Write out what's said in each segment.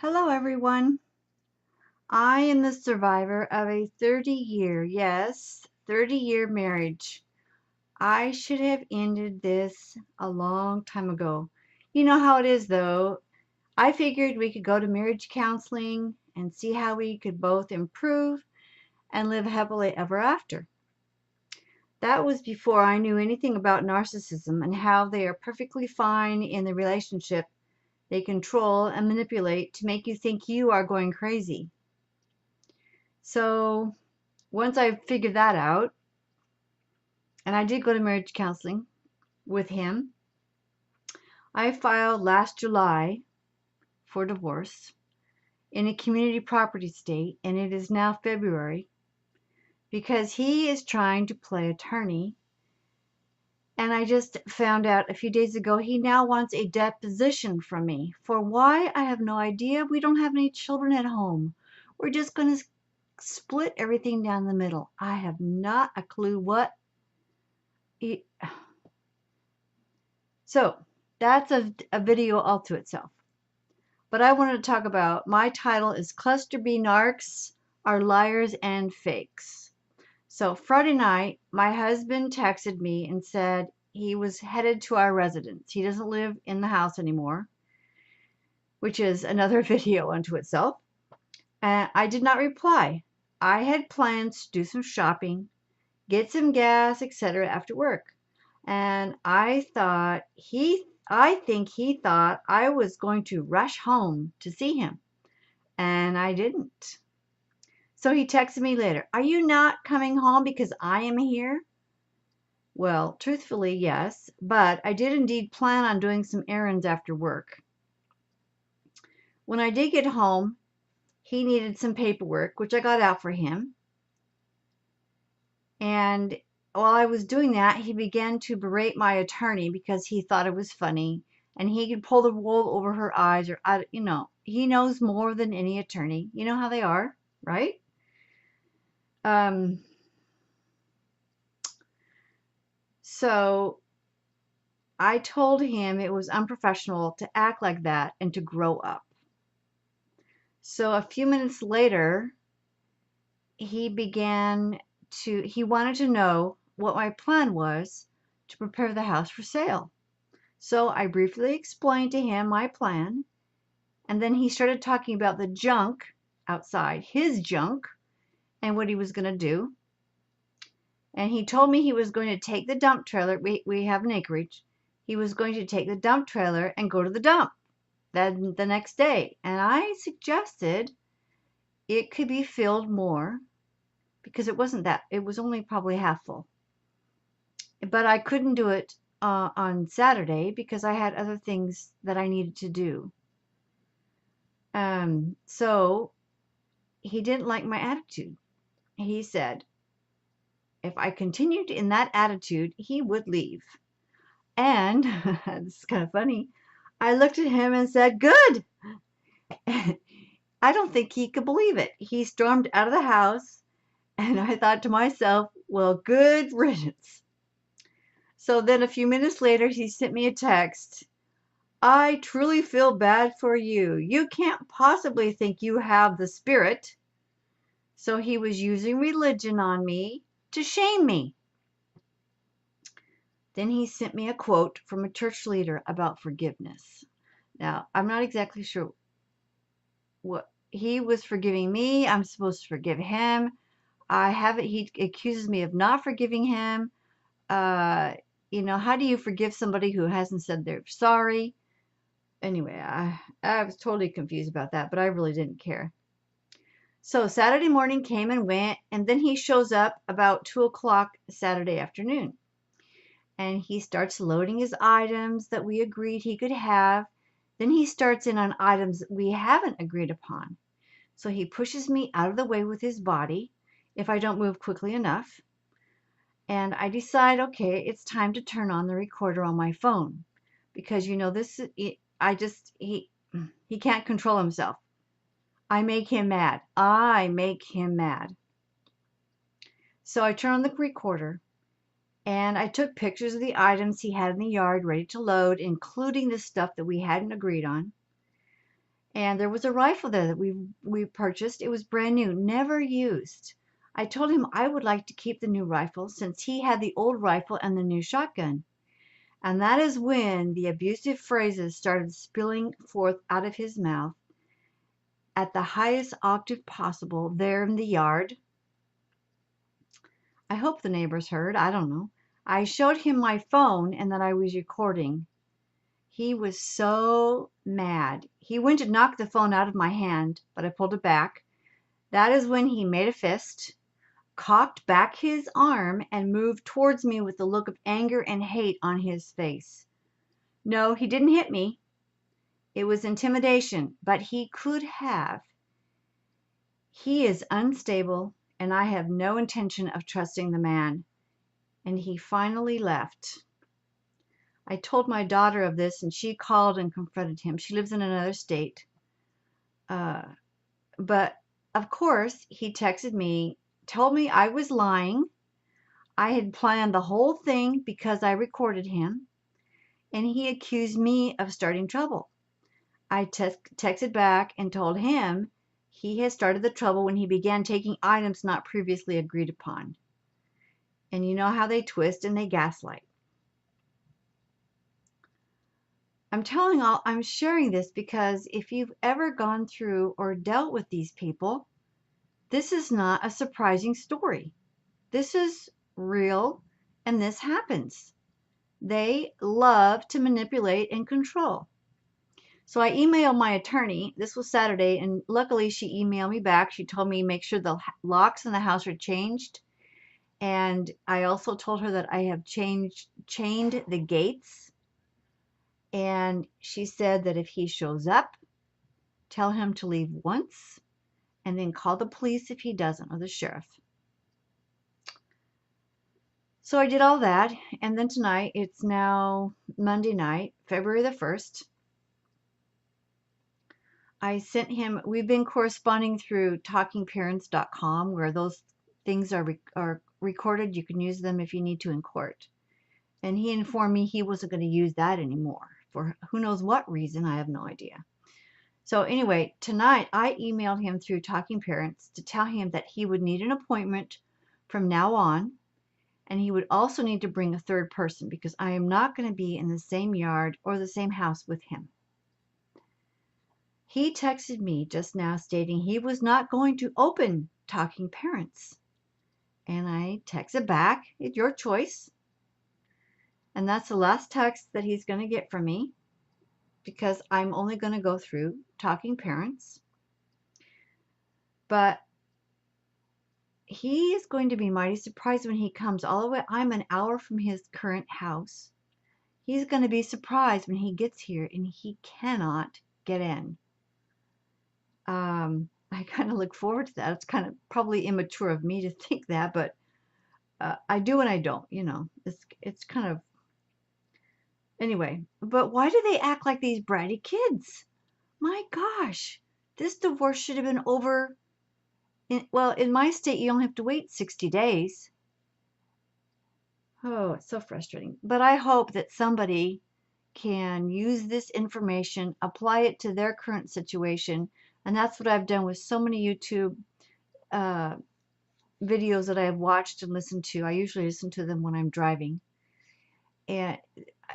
Hello, everyone. I am the survivor of a 30-year marriage. I should have ended this a long time ago. You know how it is, though. I figured we could go to marriage counseling and see how we could both improve and live happily ever after. That was before I knew anything about narcissism and how they are perfectly fine in the relationship they control and manipulate to make you think you are going crazy. So once I figured that out, and I did go to marriage counseling with him, I filed last July for divorce in a community property state, and it is now February because he is trying to play attorney. And I just found out a few days ago he now wants a deposition from me. For why? I have no idea. We don't have any children at home. We're just going to split everything down the middle. I have not a clue what. So that's a video all to itself. But I wanted to talk about, my title is Cluster B Narcs Are Liars and Fakes. So Friday night, my husband texted me and said he was headed to our residence. He doesn't live in the house anymore, which is another video unto itself. And I did not reply. I had plans to do some shopping, get some gas, etc. after work. And I think he thought I was going to rush home to see him, and I didn't. So he texted me later, "Are you not coming home because I am here?" Well, truthfully, yes, but I did indeed plan on doing some errands after work. When I did get home, he needed some paperwork, which I got out for him. And while I was doing that, he began to berate my attorney because he thought it was funny and he could pull the wool over her eyes, or, he knows more than any attorney. You know how they are, right? So I told him it was unprofessional to act like that and to grow up. So a few minutes later, he wanted to know what my plan was to prepare the house for sale. So I briefly explained to him my plan, and then he started talking about the junk outside, his junk, and what he was going to do. And he told me he was going to take the dump trailer. We have an acreage. He was going to take the dump trailer and go to the dump then the next day. And I suggested it could be filled more because it was only probably half full. But I couldn't do it on Saturday because I had other things that I needed to do. So he didn't like my attitude. He said if I continued in that attitude, he would leave. And this is kind of funny. I looked at him and said, "Good." I don't think he could believe it. He stormed out of the house, and I thought to myself, well, good riddance. So then a few minutes later, he sent me a text. "I truly feel bad for you. You can't possibly think you have the spirit." So he was using religion on me to shame me. Then he sent me a quote from a church leader about forgiveness. Now, I'm not exactly sure what he was forgiving me. I'm supposed to forgive him. He accuses me of not forgiving him. How do you forgive somebody who hasn't said they're sorry? Anyway, I was totally confused about that, but I really didn't care. So Saturday morning came and went, and then he shows up about 2 o'clock Saturday afternoon. And he starts loading his items that we agreed he could have. Then he starts in on items we haven't agreed upon. So he pushes me out of the way with his body if I don't move quickly enough. And I decide, okay, it's time to turn on the recorder on my phone because he can't control himself. I make him mad. So I turn on the recorder and I took pictures of the items he had in the yard ready to load, including the stuff that we hadn't agreed on. And there was a rifle there that we purchased. It was brand new, never used. I told him I would like to keep the new rifle since he had the old rifle and the new shotgun. And that is when the abusive phrases started spilling forth out of his mouth at the highest octave possible there in the yard. I hope the neighbors heard. I don't know. I showed him my phone and that I was recording. He was so mad. He went to knock the phone out of my hand, but I pulled it back. That is when he made a fist, cocked back his arm, and moved towards me with a look of anger and hate on his face. No, he didn't hit me. It was intimidation, but he could have. He is unstable, and I have no intention of trusting the man. And he finally left. I told my daughter of this, and she called and confronted him. She lives in another state. But of course, he texted me, told me I was lying. I had planned the whole thing because I recorded him, and he accused me of starting trouble. I texted back and told him he had started the trouble when he began taking items not previously agreed upon. And you know how they twist and they gaslight. I'm sharing this because if you've ever gone through or dealt with these people, this is not a surprising story. This is real, and this happens. They love to manipulate and control. So I emailed my attorney. This was Saturday, and luckily she emailed me back. She told me make sure the locks in the house are changed. And I also told her that I have chained the gates. And she said that if he shows up, tell him to leave once and then call the police if he doesn't, or the sheriff. So I did all that, and then tonight, it's now Monday night, February the 1st. I sent him, we've been corresponding through talkingparents.com, where those things are recorded. You can use them if you need to in court. And he informed me he wasn't going to use that anymore for who knows what reason. I have no idea. So anyway, tonight I emailed him through Talking Parents to tell him that he would need an appointment from now on, and he would also need to bring a third person because I am not going to be in the same yard or the same house with him. He texted me just now stating he was not going to open Talking Parents. And I texted back, it's your choice. And that's the last text that he's going to get from me because I'm only going to go through Talking Parents. But he is going to be mighty surprised when he comes all the way. I'm an hour from his current house. He's going to be surprised when he gets here and he cannot get in. I kind of look forward to that. It's kind of probably immature of me to think that, but I do and I don't, you know. It's kind of, anyway. But why do they act like these bratty kids? My gosh, this divorce should have been over. Well, in my state, you only have to wait 60 days. Oh, it's so frustrating. But I hope that somebody can use this information, apply it to their current situation. And that's what I've done with so many YouTube videos that I have watched and listened to. I usually listen to them when I'm driving. And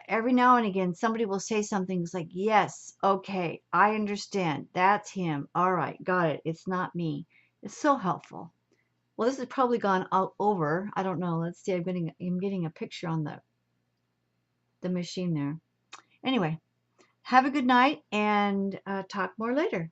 every now and again, somebody will say something that's like, yes, okay, I understand. That's him. All right, got it. It's not me. It's so helpful. Well, this has probably gone all over. I don't know. Let's see. I'm getting a picture on the machine there. Anyway, have a good night and talk more later.